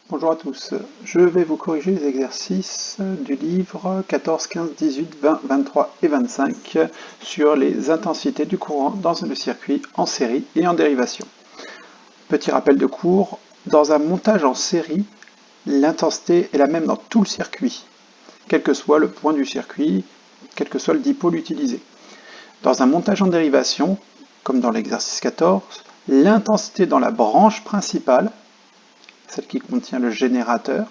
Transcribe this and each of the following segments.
Bonjour à tous, je vais vous corriger les exercices du livre 14, 15, 18, 20, 23 et 25 sur les intensités du courant dans le circuit en série et en dérivation. Petit rappel de cours, dans un montage en série, l'intensité est la même dans tout le circuit, quel que soit le point du circuit, quel que soit le dipôle utilisé. Dans un montage en dérivation, comme dans l'exercice 14, l'intensité dans la branche principale, celle qui contient le générateur,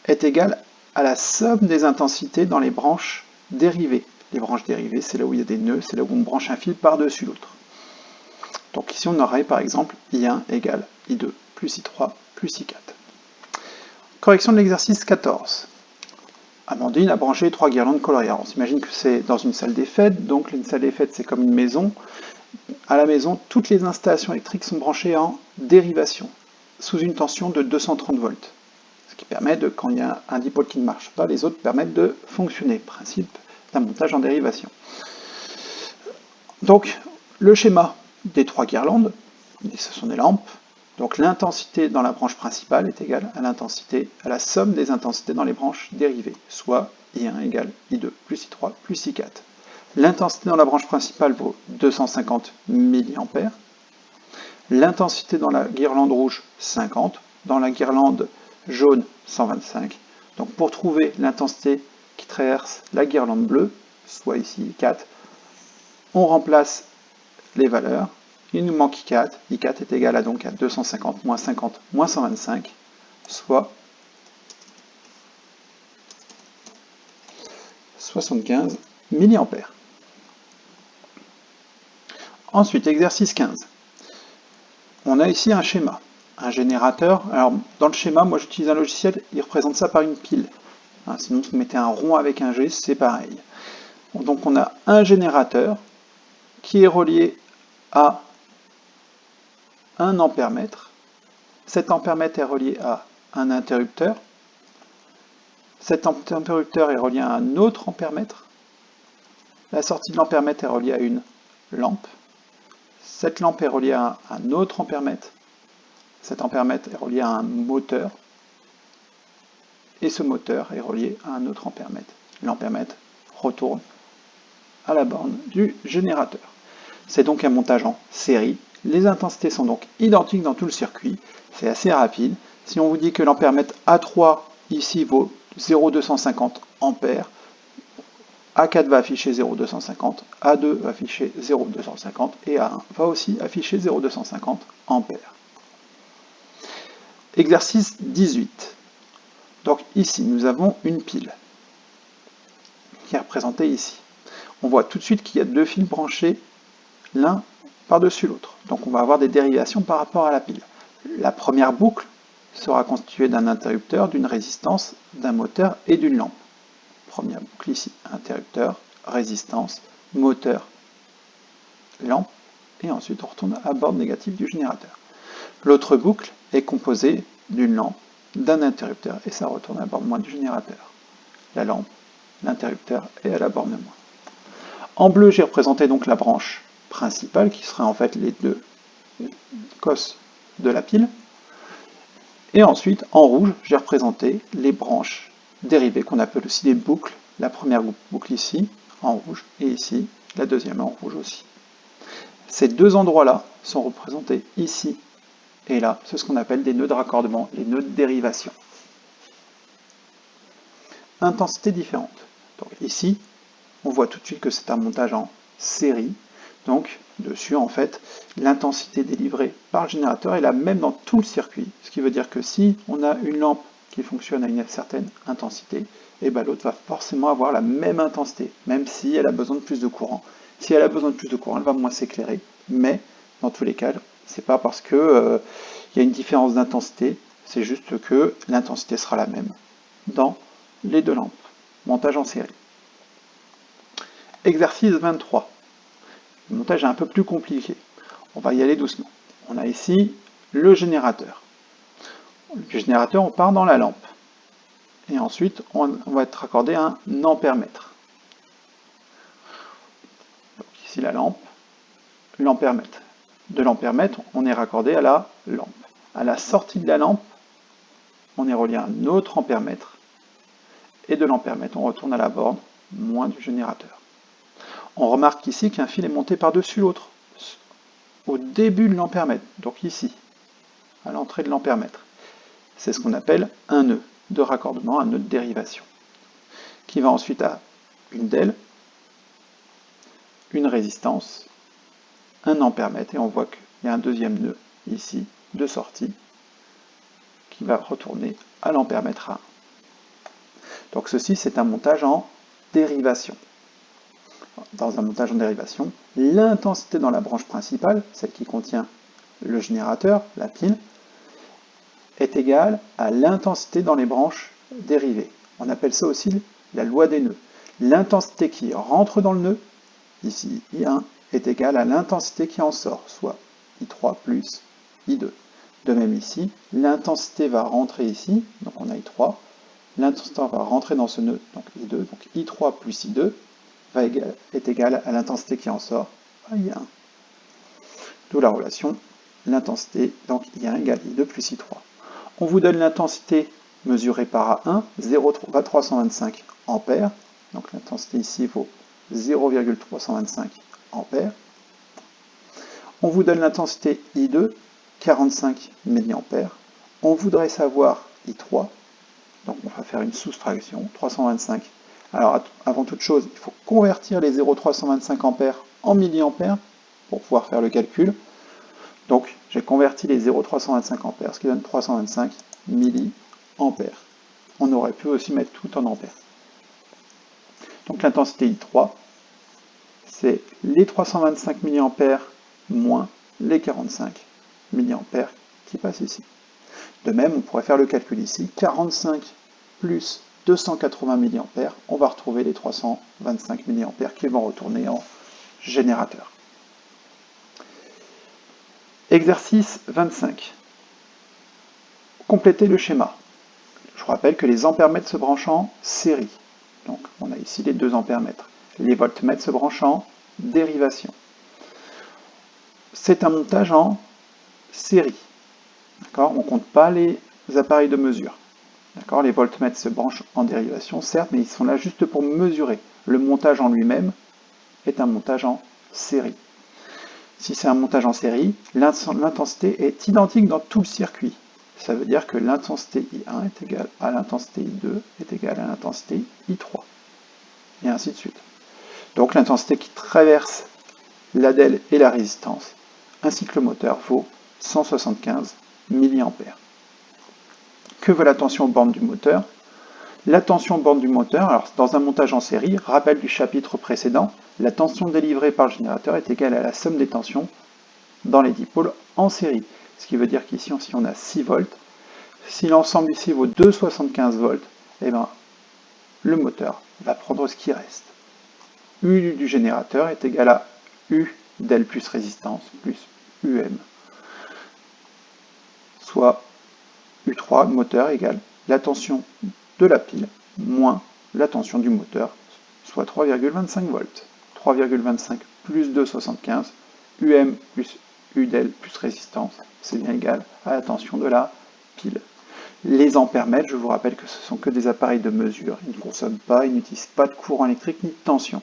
est égale à la somme des intensités dans les branches dérivées. Les branches dérivées, c'est là où il y a des nœuds, c'est là où on branche un fil par-dessus l'autre. Donc ici, on aurait par exemple I1 égale I2 plus I3 plus I4. Correction de l'exercice 14. Amandine a branché 3 guirlandes coloriées. On s'imagine que c'est dans une salle des fêtes, donc une salle des fêtes c'est comme une maison. À la maison, toutes les installations électriques sont branchées en dérivation, sous une tension de 230 volts. Ce qui permet de, quand il y a un dipôle qui ne marche pas, les autres permettent de fonctionner. Principe d'un montage en dérivation. Donc, le schéma des 3 guirlandes, ce sont des lampes. Donc l'intensité dans la branche principale est égale à l'intensité, à la somme des intensités dans les branches dérivées, soit I1 égale I2 plus I3 plus I4. L'intensité dans la branche principale vaut 250 mA. L'intensité dans la guirlande rouge, 50. Dans la guirlande jaune, 125. Donc pour trouver l'intensité qui traverse la guirlande bleue, soit ici I4, on remplace les valeurs. Il nous manque I4. I4 est égal à, donc, à 250 moins 50 moins 125, soit 75 mA. Ensuite, exercice 15. On a ici un schéma, un générateur. Alors, dans le schéma, moi j'utilise un logiciel, il représente ça par une pile. Sinon, vous mettez un rond avec un G, c'est pareil. Donc, on a un générateur qui est relié à un ampèremètre. Cet ampèremètre est relié à un interrupteur. Cet interrupteur est relié à un autre ampèremètre. La sortie de l'ampèremètre est reliée à une lampe. Cette lampe est reliée à un autre ampèremètre. Cet ampèremètre est relié à un moteur. Et ce moteur est relié à un autre ampèremètre. L'ampèremètre retourne à la borne du générateur. C'est donc un montage en série. Les intensités sont donc identiques dans tout le circuit. C'est assez rapide. Si on vous dit que l'ampèremètre A3 ici vaut 0,250 ampères, A4 va afficher 0,250, A2 va afficher 0,250 et A1 va aussi afficher 0,250 ampères. Exercice 18. Donc ici, nous avons une pile qui est représentée ici. On voit tout de suite qu'il y a deux fils branchés l'un par-dessus l'autre. Donc on va avoir des dérivations par rapport à la pile. La première boucle sera constituée d'un interrupteur, d'une résistance, d'un moteur et d'une lampe. Première boucle ici, interrupteur, résistance, moteur, lampe, et ensuite on retourne à borne négative du générateur. L'autre boucle est composée d'une lampe, d'un interrupteur, et ça retourne à borne moins du générateur. La lampe, l'interrupteur et à la borne moins. En bleu, j'ai représenté donc la branche principale, qui serait en fait les deux cosses de la pile. Et ensuite, en rouge, j'ai représenté les branches dérivées, qu'on appelle aussi des boucles. La première boucle ici, en rouge, et ici, la deuxième en rouge aussi. Ces deux endroits-là sont représentés ici et là. C'est ce qu'on appelle des nœuds de raccordement, les nœuds de dérivation. Intensité différente. Donc ici, on voit tout de suite que c'est un montage en série. Donc, dessus, en fait, l'intensité délivrée par le générateur est la même dans tout le circuit. Ce qui veut dire que si on a une lampe qui fonctionne à une certaine intensité, et ben l'autre va forcément avoir la même intensité, même si elle a besoin de plus de courant. Si elle a besoin de plus de courant, elle va moins s'éclairer. Mais, dans tous les cas, c'est pas parce que y a une différence d'intensité, c'est juste que l'intensité sera la même dans les deux lampes. Montage en série. Exercice 23. Le montage est un peu plus compliqué. On va y aller doucement. On a ici le générateur. Le générateur, on part dans la lampe. Et ensuite, on va être raccordé à un ampèremètre. Donc ici la lampe, l'ampèremètre. De l'ampèremètre, on est raccordé à la lampe. À la sortie de la lampe, on est relié à un autre ampèremètre, et de l'ampèremètre, on retourne à la borne, moins du générateur. On remarque ici qu'un fil est monté par-dessus l'autre, au début de l'ampèremètre, donc ici, à l'entrée de l'ampèremètre. C'est ce qu'on appelle un nœud de raccordement, un nœud de dérivation, qui va ensuite à une DEL, une résistance, un ampèremètre, et on voit qu'il y a un deuxième nœud ici de sortie qui va retourner à l'ampèremètre A1. Donc ceci, c'est un montage en dérivation. Dans un montage en dérivation, l'intensité dans la branche principale, celle qui contient le générateur, la pile, est égale à l'intensité dans les branches dérivées. On appelle ça aussi la loi des nœuds. L'intensité qui rentre dans le nœud, ici I1, est égale à l'intensité qui en sort, soit I3 plus I2. De même ici, l'intensité va rentrer ici, donc on a I3, l'intensité va rentrer dans ce nœud, donc I2, donc I3 plus I2 est égal à l'intensité qui en sort, à I1. D'où la relation, l'intensité, donc I1 égale I2 plus I3. On vous donne l'intensité mesurée par A1, 0,325 ampères, donc l'intensité ici vaut 0,325 ampères. On vous donne l'intensité I2, 45 mA. On voudrait savoir I3, donc on va faire une soustraction, 325. Alors avant toute chose, il faut convertir les 0,325 ampères en milliampères pour pouvoir faire le calcul. Donc j'ai converti les 0,325 ampères, ce qui donne 325 milliampères. On aurait pu aussi mettre tout en ampères. Donc l'intensité I3, c'est les 325 mA moins les 45 mA qui passent ici. De même, on pourrait faire le calcul ici, 45 plus 280 mA, on va retrouver les 325 mA qui vont retourner en générateur. Exercice 25. Complétez le schéma. Je vous rappelle que les ampèremètres se branchent en série. Donc on a ici les deux ampèremètres. Les voltmètres se branchent en dérivation. C'est un montage en série. On ne compte pas les appareils de mesure. Les voltmètres se branchent en dérivation, certes, mais ils sont là juste pour mesurer. Le montage en lui-même est un montage en série. Si c'est un montage en série, l'intensité est identique dans tout le circuit. Ça veut dire que l'intensité I1 est égale à l'intensité I2 est égale à l'intensité I3. Et ainsi de suite. Donc l'intensité qui traverse la DEL et la résistance, ainsi que le moteur, vaut 175 mA. Que veut la tension borne du moteur? La tension borne du moteur, alors dans un montage en série, rappel du chapitre précédent, la tension délivrée par le générateur est égale à la somme des tensions dans les dipôles en série. Ce qui veut dire qu'ici, si on a 6 volts, si l'ensemble ici vaut 2,75 volts, eh bien, le moteur va prendre ce qui reste. U du générateur est égal à U del plus résistance plus UM, soit U3 moteur égale la tension de la pile moins la tension du moteur, soit 3,25 volts. 3,25 plus 2,75, UM plus U del plus résistance, c'est bien égal à la tension de la pile. Les ampèremètres, je vous rappelle que ce sont que des appareils de mesure. Ils ne consomment pas, ils n'utilisent pas de courant électrique ni de tension.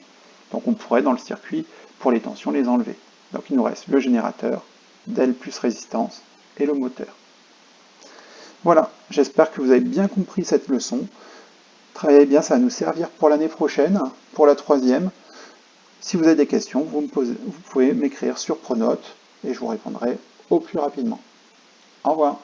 Donc on pourrait dans le circuit, pour les tensions, les enlever. Donc il nous reste le générateur, del plus résistance et le moteur. Voilà, j'espère que vous avez bien compris cette leçon. Travaillez bien, ça va nous servir pour l'année prochaine, pour la troisième. Si vous avez des questions, vous pouvez m'écrire sur Pronote et je vous répondrai au plus rapidement. Au revoir.